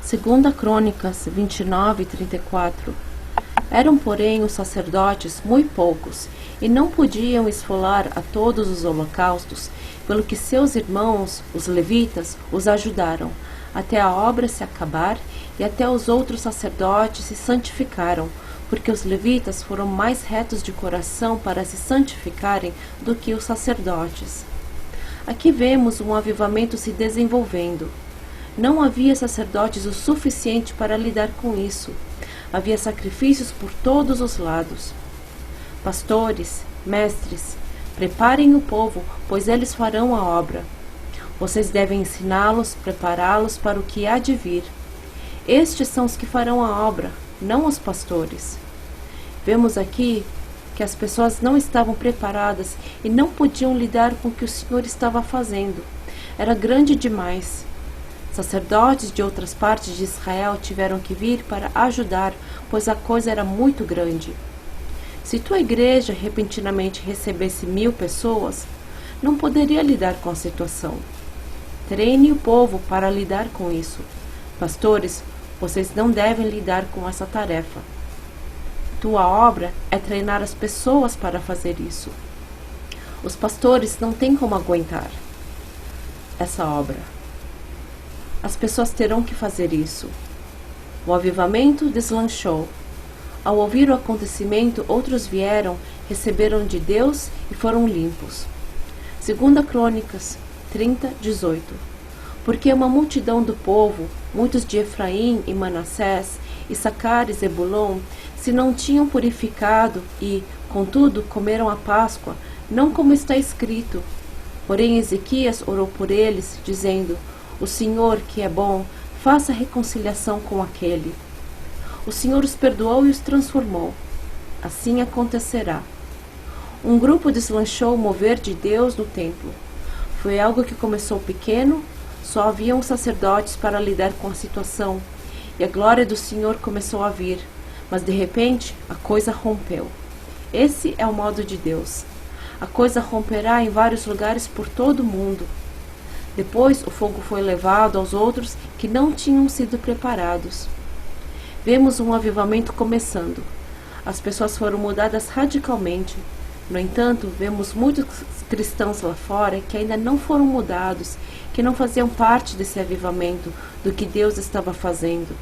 Segunda Crônicas 29 e 34. Eram, porém, os sacerdotes muito poucos, e não podiam esfolar a todos os holocaustos, pelo que seus irmãos, os levitas, os ajudaram, até a obra se acabar, e até os outros sacerdotes se santificaram, porque os levitas foram mais retos de coração para se santificarem do que os sacerdotes. Aqui vemos um avivamento se desenvolvendo. Não havia sacerdotes o suficiente para lidar com isso. Havia sacrifícios por todos os lados. Pastores, mestres, preparem o povo, pois eles farão a obra. Vocês devem ensiná-los, prepará-los para o que há de vir. Estes são os que farão a obra, não os pastores. Vemos aqui que as pessoas não estavam preparadas e não podiam lidar com o que o Senhor estava fazendo. Era grande demais. Sacerdotes de outras partes de Israel tiveram que vir para ajudar, pois a coisa era muito grande. Se tua igreja repentinamente recebesse 1000 pessoas, não poderia lidar com a situação. Treine o povo para lidar com isso. Pastores, vocês não devem lidar com essa tarefa. Tua obra é treinar as pessoas para fazer isso. Os pastores não têm como aguentar essa obra. As pessoas terão que fazer isso. O avivamento deslanchou. Ao ouvir o acontecimento, outros vieram, receberam de Deus e foram limpos. Segunda Crônicas 30:18. Porque uma multidão do povo, muitos de Efraim e Manassés, Issacar e Zebulon, se não tinham purificado e, contudo, comeram a Páscoa, não como está escrito. Porém Ezequias orou por eles, dizendo: O Senhor, que é bom, faça reconciliação com aquele. O Senhor os perdoou e os transformou. Assim acontecerá. Um grupo deslanchou o mover de Deus no templo. Foi algo que começou pequeno, só haviam sacerdotes para lidar com a situação, e a glória do Senhor começou a vir, mas de repente a coisa rompeu. Esse é o modo de Deus. A coisa romperá em vários lugares por todo o mundo. Depois o fogo foi levado aos outros que não tinham sido preparados. Vemos um avivamento começando. As pessoas foram mudadas radicalmente. No entanto, vemos muitos cristãos lá fora que ainda não foram mudados, que não faziam parte desse avivamento, do que Deus estava fazendo.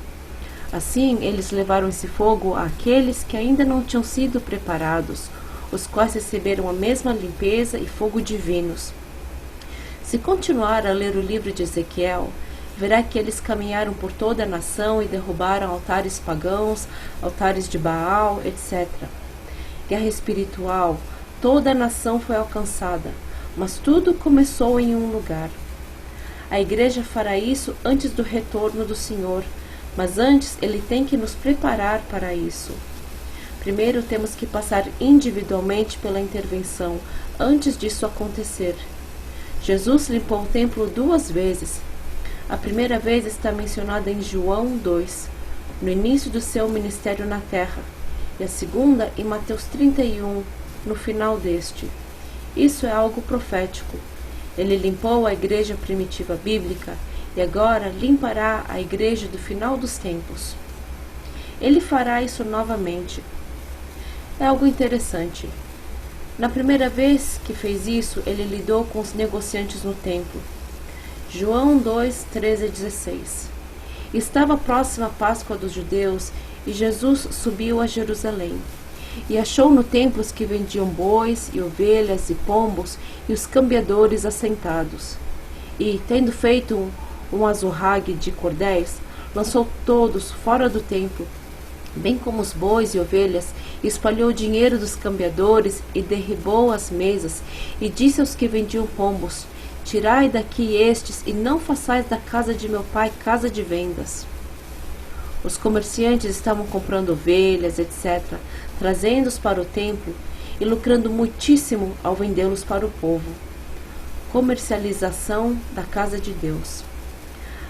Assim, eles levaram esse fogo àqueles que ainda não tinham sido preparados, os quais receberam a mesma limpeza e fogo divinos. Se continuar a ler o livro de Ezequiel, verá que eles caminharam por toda a nação e derrubaram altares pagãos, altares de Baal, etc. Guerra espiritual, toda a nação foi alcançada, mas tudo começou em um lugar. A igreja fará isso antes do retorno do Senhor, mas antes ele tem que nos preparar para isso. Primeiro temos que passar individualmente pela intervenção, antes disso acontecer. Jesus limpou o templo 2 vezes. A primeira vez está mencionada em João 2, no início do seu ministério na terra, e a segunda em Mateus 31, no final deste. Isso é algo profético. Ele limpou a igreja primitiva bíblica e agora limpará a igreja do final dos tempos. Ele fará isso novamente. É algo interessante. Na primeira vez que fez isso, ele lidou com os negociantes no templo. João 2, 13 e 16. Estava próxima a Páscoa dos judeus e Jesus subiu a Jerusalém. E achou no templo os que vendiam bois e ovelhas e pombos e os cambiadores assentados. E, tendo feito um azorrague de cordéis, lançou todos fora do templo, bem como os bois e ovelhas, e espalhou o dinheiro dos cambiadores e derribou as mesas, e disse aos que vendiam pombos: Tirai daqui estes, e não façais da casa de meu pai casa de vendas. Os comerciantes estavam comprando ovelhas, etc., trazendo-os para o templo e lucrando muitíssimo ao vendê-los para o povo. Comercialização da casa de Deus.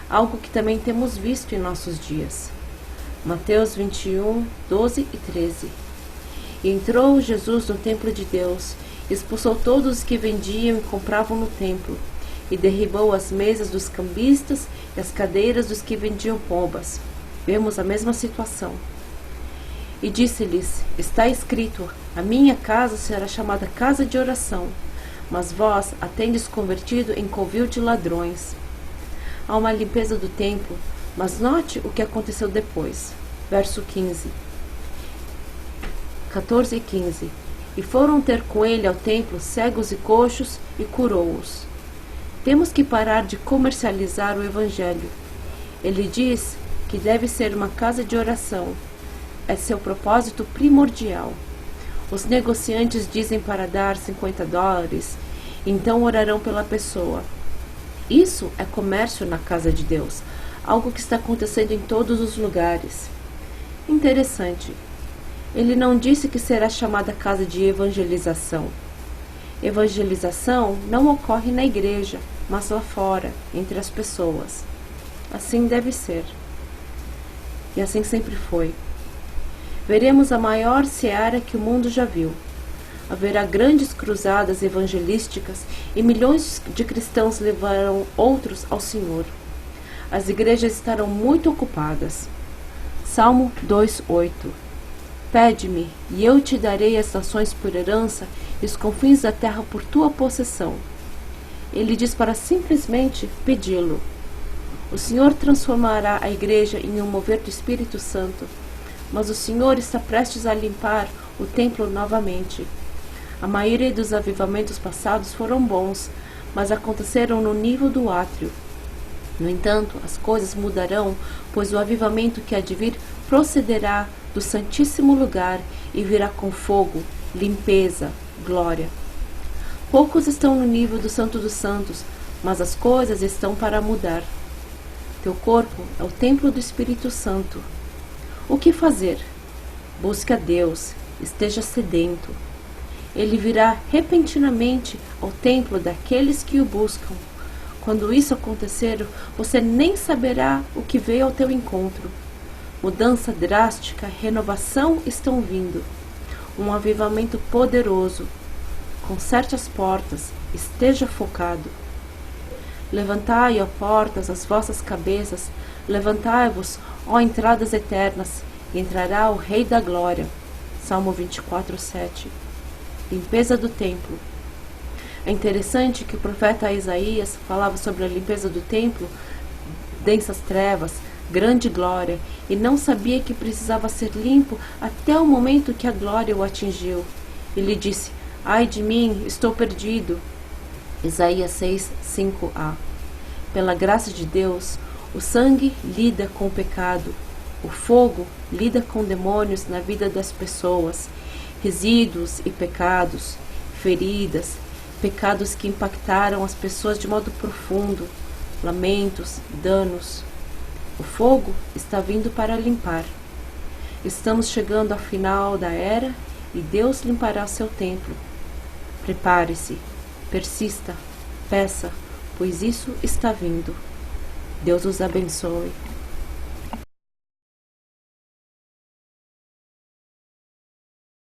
Algo que também temos visto em nossos dias. Mateus 21, 12 e 13. E entrou Jesus no templo de Deus, expulsou todos os que vendiam e compravam no templo, e derribou as mesas dos cambistas e as cadeiras dos que vendiam pombas. Vemos a mesma situação. E disse-lhes: está escrito, a minha casa será chamada casa de oração, mas vós a tendes convertido em covil de ladrões. Há uma limpeza do templo, mas note o que aconteceu depois. Verso 14 e 15. E foram ter com ele ao templo cegos e coxos e curou-os. Temos que parar de comercializar o Evangelho. Ele diz que deve ser uma casa de oração. É seu propósito primordial. Os negociantes dizem para dar $50, então orarão pela pessoa. Isso é comércio na casa de Deus, algo que está acontecendo em todos os lugares. Interessante. Ele não disse que será chamada casa de evangelização. Evangelização não ocorre na igreja, mas lá fora, entre as pessoas. Assim deve ser. E assim sempre foi. Veremos a maior seara que o mundo já viu. Haverá grandes cruzadas evangelísticas e milhões de cristãos levarão outros ao Senhor. As igrejas estarão muito ocupadas. Salmo 2:8. Pede-me, e eu te darei as nações por herança e os confins da terra por tua possessão. Ele diz para simplesmente pedi-lo. O Senhor transformará a igreja em um mover do Espírito Santo, mas o Senhor está prestes a limpar o templo novamente. A maioria dos avivamentos passados foram bons, mas aconteceram no nível do átrio. No entanto, as coisas mudarão, pois o avivamento que há de vir procederá do Santíssimo Lugar e virá com fogo, limpeza, glória. Poucos estão no nível do Santo dos Santos, mas as coisas estão para mudar. Teu corpo é o templo do Espírito Santo. O que fazer? Busque a Deus, esteja sedento. Ele virá repentinamente ao templo daqueles que o buscam. Quando isso acontecer, você nem saberá o que veio ao teu encontro. Mudança drástica, renovação estão vindo. Um avivamento poderoso. Conserte as portas, esteja focado. Levantai, ó portas, as vossas cabeças, levantai-vos, ó entradas eternas, e entrará o Rei da Glória. Salmo 24:7. Limpeza do templo. É interessante que o profeta Isaías falava sobre a limpeza do templo, densas trevas, grande glória, e não sabia que precisava ser limpo até o momento que a glória o atingiu. Ele disse: ai de mim, estou perdido. Isaías 6:5a. Pela graça de Deus, o sangue lida com o pecado, o fogo lida com demônios na vida das pessoas, resíduos e pecados, feridas, pecados que impactaram as pessoas de modo profundo, lamentos, danos. O fogo está vindo para limpar. Estamos chegando ao final da era e Deus limpará seu templo. Prepare-se, persista, peça, pois isso está vindo. Deus os abençoe.